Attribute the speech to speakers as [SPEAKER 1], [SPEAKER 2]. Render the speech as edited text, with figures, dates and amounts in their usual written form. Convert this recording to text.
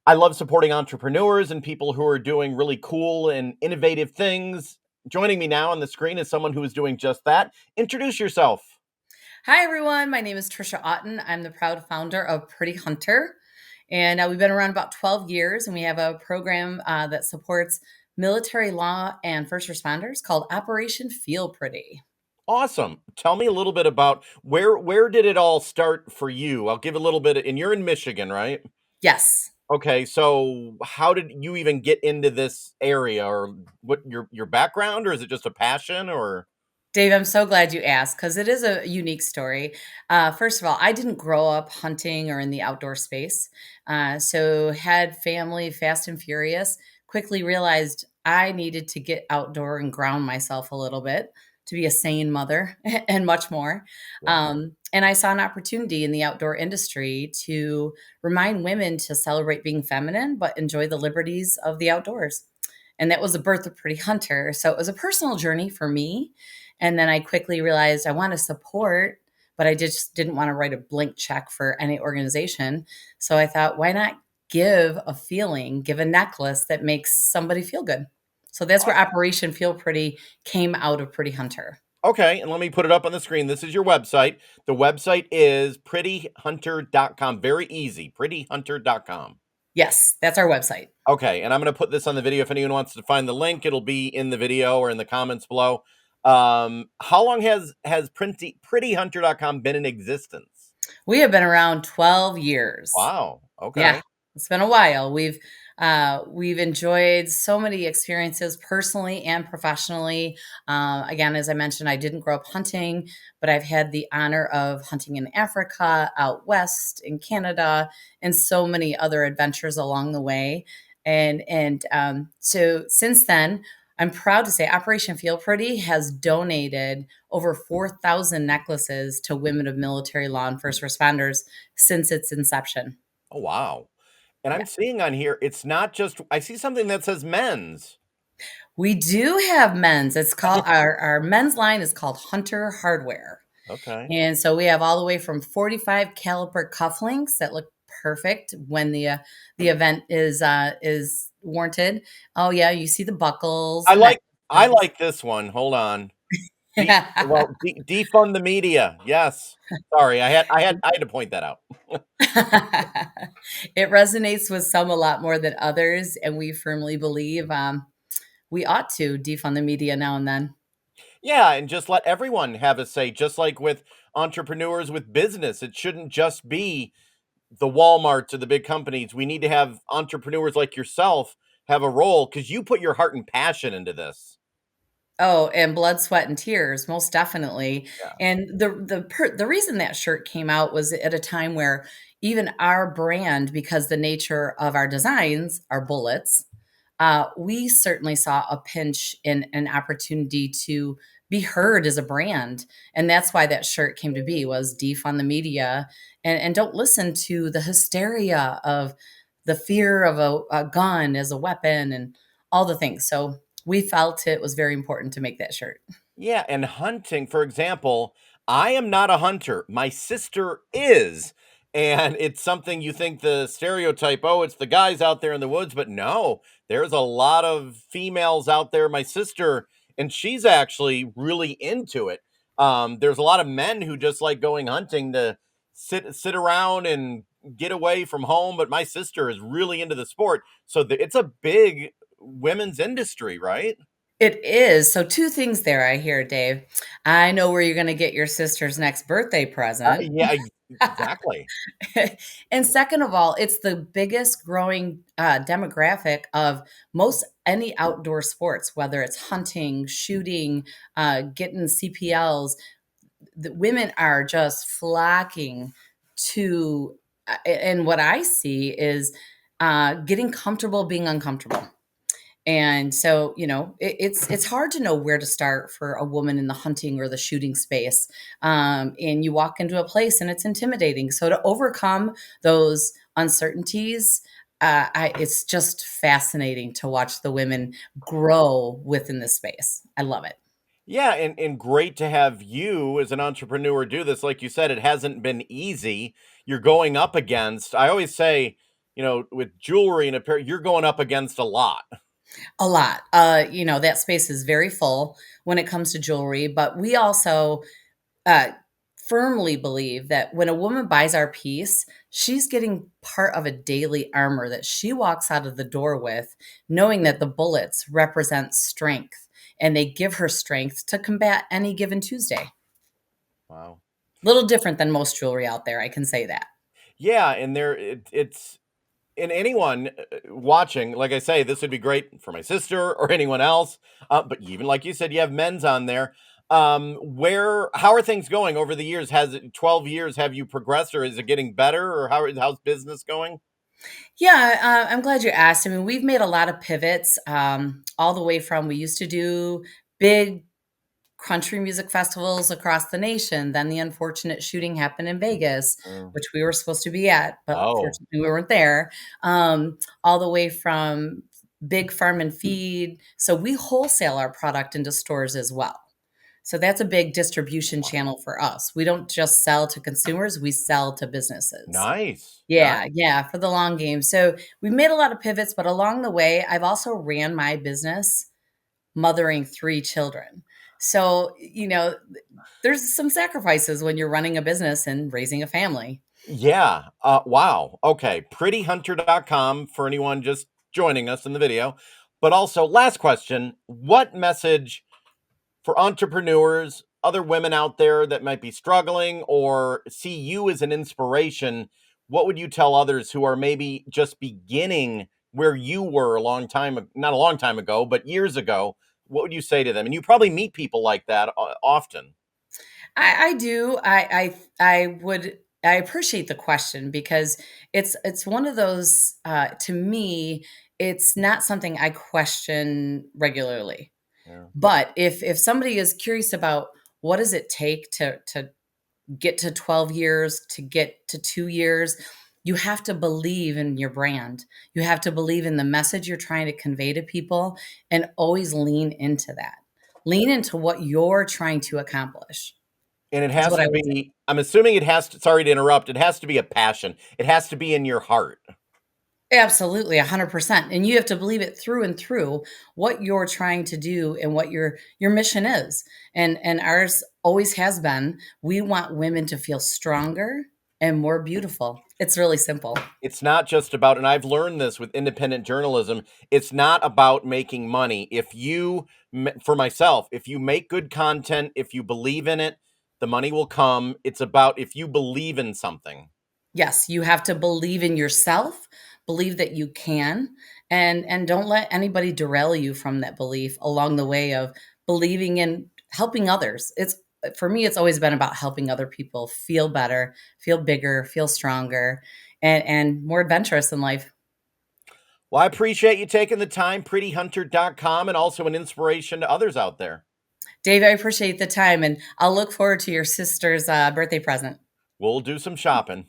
[SPEAKER 1] I love supporting entrepreneurs and people who are doing really cool and innovative things. Joining me now on the screen is someone who is doing just that. Introduce yourself.
[SPEAKER 2] Hi, everyone. My name is Trisha Otten. I'm the proud founder of Pretty Hunter. And we've been around about 12 years, and we have a program that supports military law and first responders called Operation Feel Pretty.
[SPEAKER 1] Awesome. Tell me a little bit about where did it all start for you? I'll give a little bit and you're in Michigan, right?
[SPEAKER 2] Yes.
[SPEAKER 1] Okay, so how did you even get into this area, or what your background, or is it just a passion, or
[SPEAKER 2] Dave, I'm so glad you asked because it is a unique story. First of all, I didn't grow up hunting or in the outdoor space. So had family fast and furious, quickly realized I needed to get outdoor and ground myself a little bit to be a sane mother and much more.
[SPEAKER 1] wow.
[SPEAKER 2] And I saw an opportunity in the outdoor industry to remind women to celebrate being feminine, but enjoy the liberties of the outdoors. And that was the birth of Pretty Hunter. So it was a personal journey for me, and then I quickly realized I want to support, but I just didn't want to write a blank check for any organization. So I thought, why not give a feeling, give a necklace that makes somebody feel good? So that's where Operation Feel Pretty came out of Pretty Hunter.
[SPEAKER 1] Okay, and let me put it up on the screen. This is your website. The website is prettyhunter.com. Very easy. Prettyhunter.com.
[SPEAKER 2] Yes, that's our website.
[SPEAKER 1] Okay, and I'm going to put this on the video if anyone wants to find the link. It'll be in the video or in the comments below. How long has prettyhunter.com been in existence?
[SPEAKER 2] We have been around 12 years.
[SPEAKER 1] Wow.
[SPEAKER 2] Yeah,
[SPEAKER 1] Okay.
[SPEAKER 2] it's been a while. We've enjoyed so many experiences personally and professionally. Again, as I mentioned, I didn't grow up hunting, but I've had the honor of hunting in Africa, out west, in Canada, and so many other adventures along the way. So since then, I'm proud to say Operation Feel Pretty has donated over 4,000 necklaces to women of military law and first responders since its inception.
[SPEAKER 1] Oh, wow. And
[SPEAKER 2] Yeah.
[SPEAKER 1] I'm seeing on here, it's not just, I see something that says men's.
[SPEAKER 2] We do have men's. It's called our men's line is called Hunter Hardware.
[SPEAKER 1] Okay.
[SPEAKER 2] And so we have all the way from 45 caliber cufflinks that look perfect when the event is warranted. Oh yeah, you see the buckles,
[SPEAKER 1] I
[SPEAKER 2] the
[SPEAKER 1] like I
[SPEAKER 2] necklaces.
[SPEAKER 1] like this one. Hold on. Defund the media. Yes. Sorry, I had to point that out.
[SPEAKER 2] It resonates with some a lot more than others, and we firmly believe we ought to defund the media now and then.
[SPEAKER 1] Yeah, and just let everyone have a say, just like with entrepreneurs with business. It shouldn't just be the Walmarts or the big companies. We need to have entrepreneurs like yourself have a role because you put your heart and passion into this.
[SPEAKER 2] Oh, and blood, sweat, and tears, most definitely.
[SPEAKER 1] Yeah.
[SPEAKER 2] And the reason that shirt came out was at a time where even our brand, because the nature of our designs are bullets, we certainly saw a pinch in an opportunity to be heard as a brand, and that's why that shirt came to be was defund the media and don't listen to the hysteria of the fear of a gun as a weapon and all the things. So we felt it was very important to make that shirt.
[SPEAKER 1] Yeah, and hunting, for example, I am not a hunter. My sister is. And it's something you think the stereotype, oh, it's the guys out there in the woods, but no, there's a lot of females out there. My sister, and she's actually really into it. There's a lot of men who just like going hunting to sit around and get away from home, but my sister is really into the sport. So it's a big women's industry, right?
[SPEAKER 2] It is. So 2 things there I hear, Dave. I know where you're gonna get your sister's next birthday present.
[SPEAKER 1] Yeah, exactly.
[SPEAKER 2] And second of all, it's the biggest growing, demographic of most any outdoor sports, whether it's hunting, shooting, getting CPLs. The women are just flocking to and what I see is, getting comfortable being uncomfortable. And so, it's hard to know where to start for a woman in the hunting or the shooting space. And you walk into a place and it's intimidating. So to overcome those uncertainties, it's just fascinating to watch the women grow within this space. I love it.
[SPEAKER 1] Yeah, and great to have you as an entrepreneur do this. Like you said, it hasn't been easy. You're going up against, I always say, with jewelry and apparel, you're going up against a lot.
[SPEAKER 2] A lot. That space is very full when it comes to jewelry, but we also uh, firmly believe that when a woman buys our piece, she's getting part of a daily armor that she walks out of the door with, knowing that the bullets represent strength and they give her strength to combat any given Tuesday.
[SPEAKER 1] Wow.
[SPEAKER 2] Little different than most jewelry out there, I can say that.
[SPEAKER 1] Yeah, and it's and anyone watching, like I say, this would be great for my sister or anyone else. But even like you said, you have men's on there. How are things going over the years? Has it 12 years? Have you progressed, or is it getting better, or how's business going?
[SPEAKER 2] Yeah, I'm glad you asked. I mean, we've made a lot of pivots, all the way from we used to do big country music festivals across the nation. Then the unfortunate shooting happened in Vegas,
[SPEAKER 1] Mm.
[SPEAKER 2] which we were supposed to be at, but
[SPEAKER 1] Oh,
[SPEAKER 2] fortunately we weren't there. All the way from big farm and feed. So we wholesale our product into stores as well. So that's a big distribution channel for us. We don't just sell to consumers, we sell to businesses.
[SPEAKER 1] nice, nice.
[SPEAKER 2] Yeah, yeah, for the long game. So we've made a lot of pivots, but along the way, I've also ran my business mothering 3 children. So, there's some sacrifices when you're running a business and raising a family.
[SPEAKER 1] Yeah. Wow. Okay. Prettyhunter.com for anyone just joining us in the video. But also, last question: what message for entrepreneurs, other women out there that might be struggling or see you as an inspiration, what would you tell others who are maybe just beginning where you were a long time, not a long time ago, but years ago? What would you say to them? And you probably meet people like that often.
[SPEAKER 2] I do. I appreciate the question because it's one of those, to me, it's not something I question regularly.
[SPEAKER 1] Yeah.
[SPEAKER 2] But if somebody is curious about what does it take to get to 12 years, to get to 2 years, you have to believe in your brand. You have to believe in the message you're trying to convey to people and always lean into that. Lean into what you're trying to accomplish,
[SPEAKER 1] And it
[SPEAKER 2] is
[SPEAKER 1] has
[SPEAKER 2] what I
[SPEAKER 1] to
[SPEAKER 2] would say.
[SPEAKER 1] be, I'm assuming it has to, sorry to interrupt, it has to be a passion. It has to be in your heart.
[SPEAKER 2] Absolutely, 100%, and you have to believe it through and through what you're trying to do and what your mission is, and ours always has been, we want women to feel stronger and more beautiful. It's really simple.
[SPEAKER 1] It's not just about, and I've learned this with independent journalism, it's not about making money. For myself, if you make good content, if you believe in it, the money will come. It's about if you believe in something.
[SPEAKER 2] Yes, you have to believe in yourself, believe that you can, and don't let anybody derail you from that belief along the way of believing in helping others. It's for me, it's always been about helping other people feel better, feel bigger, feel stronger, and more adventurous in life.
[SPEAKER 1] Well, I appreciate you taking the time, prettyhunter.com, and also an inspiration to others out there.
[SPEAKER 2] Dave, I appreciate the time, and I'll look forward to your sister's birthday present.
[SPEAKER 1] We'll do some shopping.